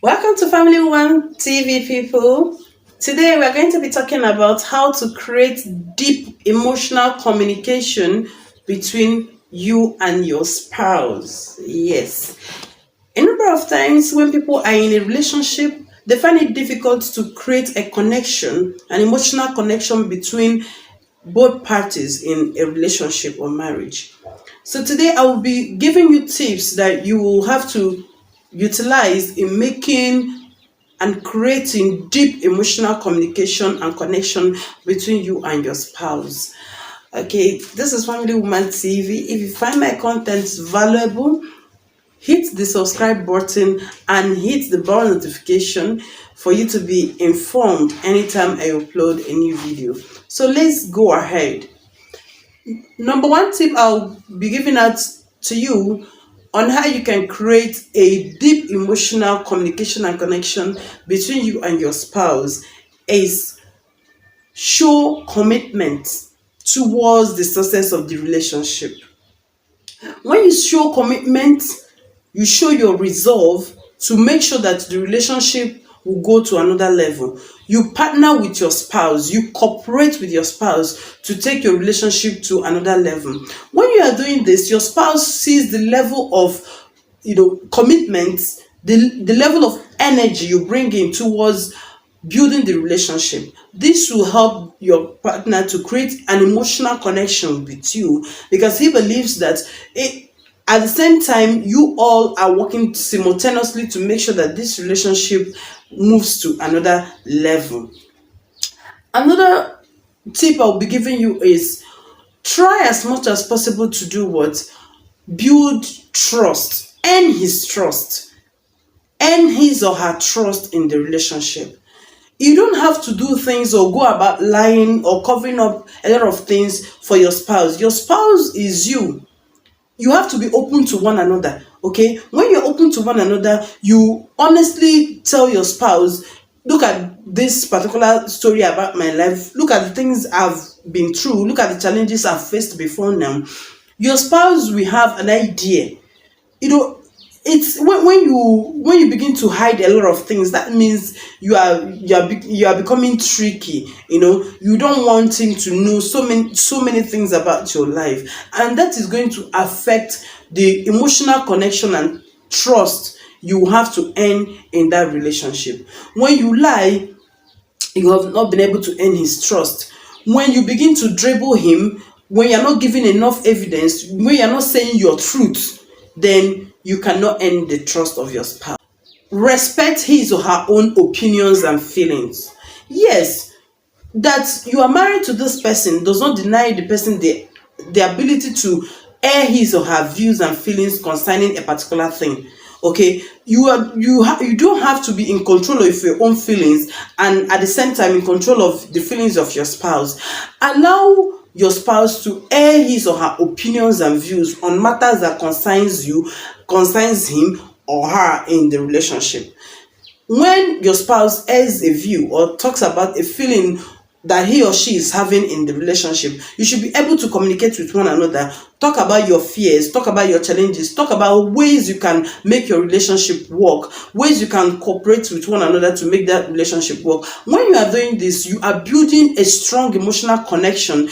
Welcome to Family One TV, people. Today we are going to be talking about how to create deep emotional communication between you and your spouse. Yes. A number of times when people are in a relationship, they find it difficult to create a connection, an emotional connection between both parties in a relationship or marriage. So today I will be giving you tips that you will have to utilize in making and creating deep emotional communication and connection between you and your spouse. Okay, this is Family Woman TV. If you find my content valuable, hit the subscribe button and hit the bell notification for you to be informed anytime I upload a new video. So let's go ahead. Number one tip I'll be giving out to you on how you can create a deep emotional communication and connection between you and your spouse is show commitment towards the success of the relationship. When you show commitment, you show your resolve to make sure that the relationship will go to another level. You partner with your spouse, you cooperate with your spouse to take your relationship to another level. When you are doing this, your spouse sees the level of commitment, the level of energy you bring in towards building the relationship. This will help your partner to create an emotional connection with you because he believes that at the same time, you all are working simultaneously to make sure that this relationship moves to another level. Another tip I'll be giving you is try as much as possible to do what? Build trust, earn his trust, earn his or her trust in the relationship. You don't have to do things or go about lying or covering up a lot of things for your spouse. Your spouse is you. You have to be open to one another, okay? When you're open to one another, you honestly tell your spouse, look at this particular story about my life, look at the things I've been through, look at the challenges I've faced before now. Your spouse will have an idea. It's when you begin to hide a lot of things, that means you are becoming tricky. You don't want him to know so many things about your life, and that is going to affect the emotional connection and trust you have to earn in that relationship. When you lie, you have not been able to earn his trust. When you begin to dribble him, when you're not giving enough evidence, when you're not saying your truth, then you cannot earn the trust of your spouse. Respect his or her own opinions and feelings. Yes, that you are married to this person does not deny the person the ability to air his or her views and feelings concerning a particular thing. Okay, you don't have to be in control of your own feelings and at the same time in control of the feelings of your spouse. Allow your spouse to air his or her opinions and views on matters that concerns him or her in the relationship. When your spouse airs a view or talks about a feeling that he or she is having in the relationship, you should be able to communicate with one another, talk about your fears, talk about your challenges, talk about ways you can make your relationship work, ways you can cooperate with one another to make that relationship work. When you are doing this, you are building a strong emotional connection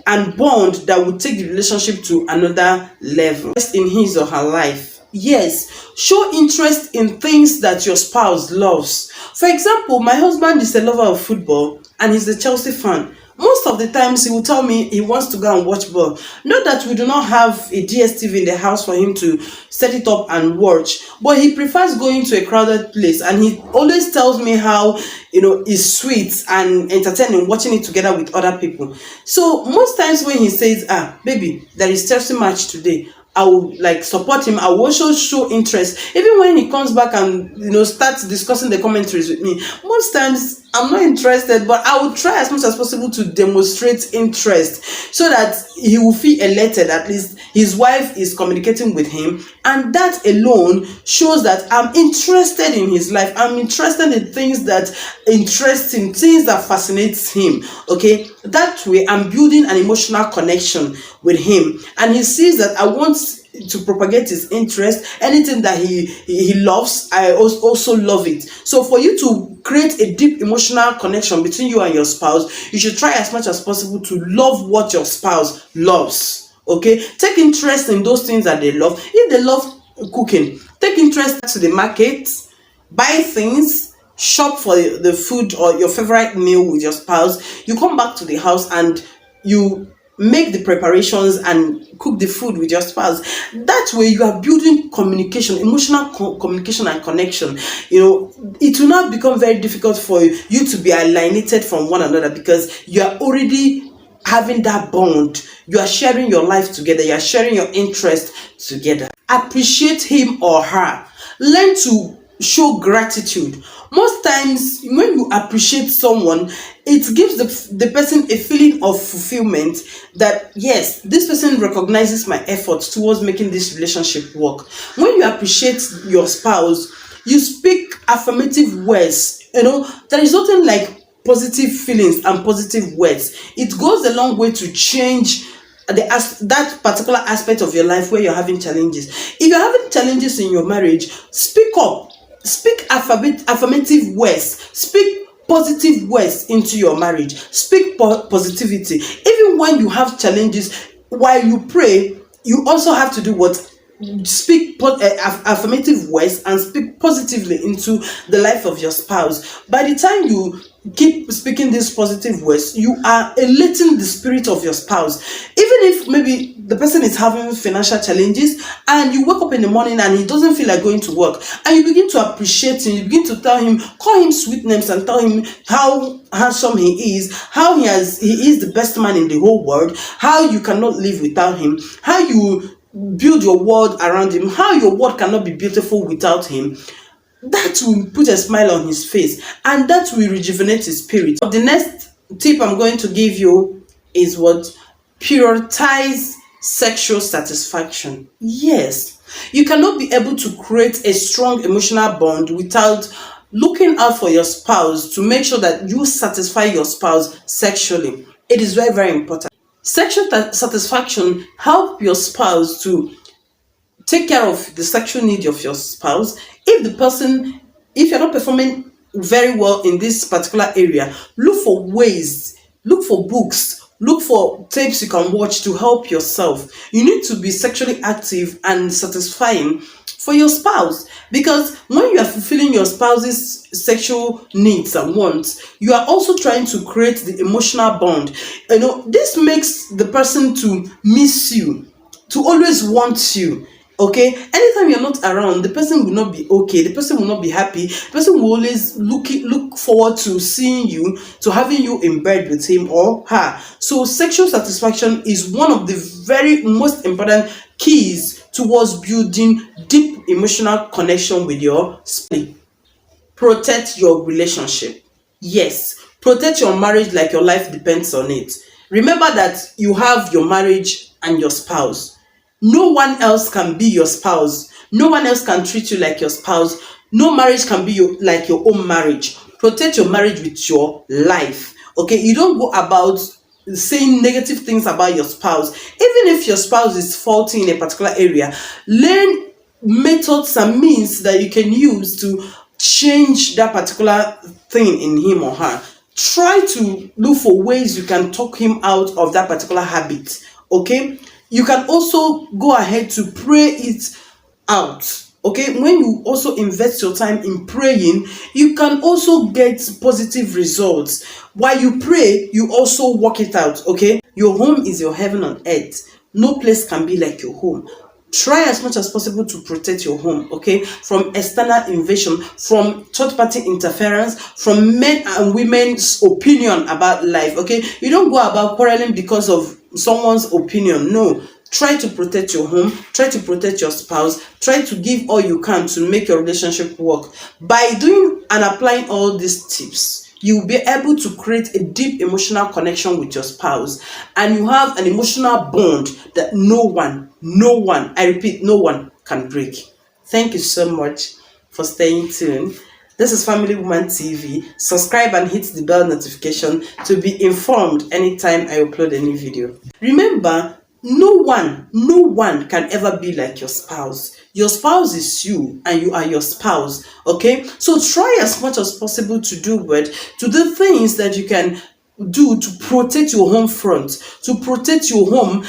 and bond that will take the relationship to another level in his or her life. Yes, show interest in things that your spouse loves. For example, my husband is a lover of football and he's a Chelsea fan. Most of the times he will tell me he wants to go and watch ball. Not that we do not have a DSTV in the house for him to set it up and watch, but he prefers going to a crowded place, and he always tells me how it's sweet and entertaining watching it together with other people. So most times when he says, baby, there is Chelsea match today, I will support him. I will also show interest. Even when he comes back and starts discussing the commentaries with me, most times I'm not interested, but I will try as much as possible to demonstrate interest so that he will feel elated. At least his wife is communicating with him, and that alone shows that I'm interested in his life. I'm interested in things that interest him, things that fascinates him. Okay, that way I'm building an emotional connection with him, and he sees that I want to propagate his interest. Anything that he loves, I also love it. So for you to create a deep emotional connection between you and your spouse, you should try as much as possible to love what your spouse loves. Okay, take interest in those things that they love. If they love cooking, take interest to the market, buy things, shop for the food or your favorite meal with your spouse. You come back to the house and you make the preparations and cook the food with your spouse. That way you are building communication, emotional communication and connection. It will not become very difficult for you to be alienated from one another, because you are already having that bond. You are sharing your life together, you are sharing your interest together. Appreciate him or her. Learn to show gratitude. Most times when you appreciate someone, it gives the person a feeling of fulfillment, that yes, this person recognizes my efforts towards making this relationship work. When you appreciate your spouse, you speak affirmative words. There is nothing like positive feelings and positive words. It goes a long way to change that particular aspect of your life where you're having challenges. If you're having challenges in your marriage, speak up. Speak affirmative words. Speak positive words into your marriage. Speak positivity. Even when you have challenges, while you pray, you also have to do what? Speak affirmative words and speak positively into the life of your spouse. By the time you keep speaking these positive words, you are elating the spirit of your spouse. Even if maybe the person is having financial challenges and you wake up in the morning and he doesn't feel like going to work, and you begin to appreciate him, you begin to call him sweet names and tell him how handsome he is, how he is the best man in the whole world, how you cannot live without him, how you build your world around him, how your world cannot be beautiful without him. That will put a smile on his face, and that will rejuvenate his spirit. The next tip I'm going to give you is what? Prioritize sexual satisfaction. Yes, you cannot be able to create a strong emotional bond without looking out for your spouse to make sure that you satisfy your spouse sexually. It is very, very important. Sexual satisfaction help your spouse to take care of the sexual need of your spouse. If you're not performing very well in this particular area, look for ways, look for books, look for tapes you can watch to help yourself. You need to be sexually active and satisfying for your spouse, because when you are fulfilling your spouse's sexual needs and wants, you are also trying to create the emotional bond. This makes the person to miss you, to always want you. Okay, anytime you're not around, the person will not be okay, the person will not be happy, the person will always look forward to seeing you, to having you in bed with him or her. So sexual satisfaction is one of the very most important keys towards building deep emotional connection with your spouse. Protect your relationship. Yes, protect your marriage like your life depends on it. Remember that you have your marriage and your spouse. No one else can be your spouse. No one else can treat you like your spouse. No marriage can be like your own marriage. Protect your marriage with your life. Okay, you don't go about saying negative things about your spouse. Even if your spouse is faulty in a particular area, learn methods and means that you can use to change that particular thing in him or her. Try to look for ways you can talk him out of that particular habit. Okay, you can also go ahead to pray it out. Okay, when you also invest your time in praying, you can also get positive results. While you pray, you also work it out. Okay, your home is your heaven on earth. No place can be like your home. Try as much as possible to protect your home, okay, from external invasion, from third-party interference, from men and women's opinion about life, okay. You don't go about quarreling because of someone's opinion. No, try to protect your home, try to protect your spouse, try to give all you can to make your relationship work. By doing and applying all these tips, you'll be able to create a deep emotional connection with your spouse, and you have an emotional bond that no one, I repeat, no one can break. Thank you so much for staying tuned. This is Family Woman TV. Subscribe and hit the bell notification to be informed anytime I upload a new video. Remember, No one can ever be like your spouse. Your spouse is you, and you are your spouse. Okay, so try as much as possible to do what, to the things that you can do to protect your home front, to protect your home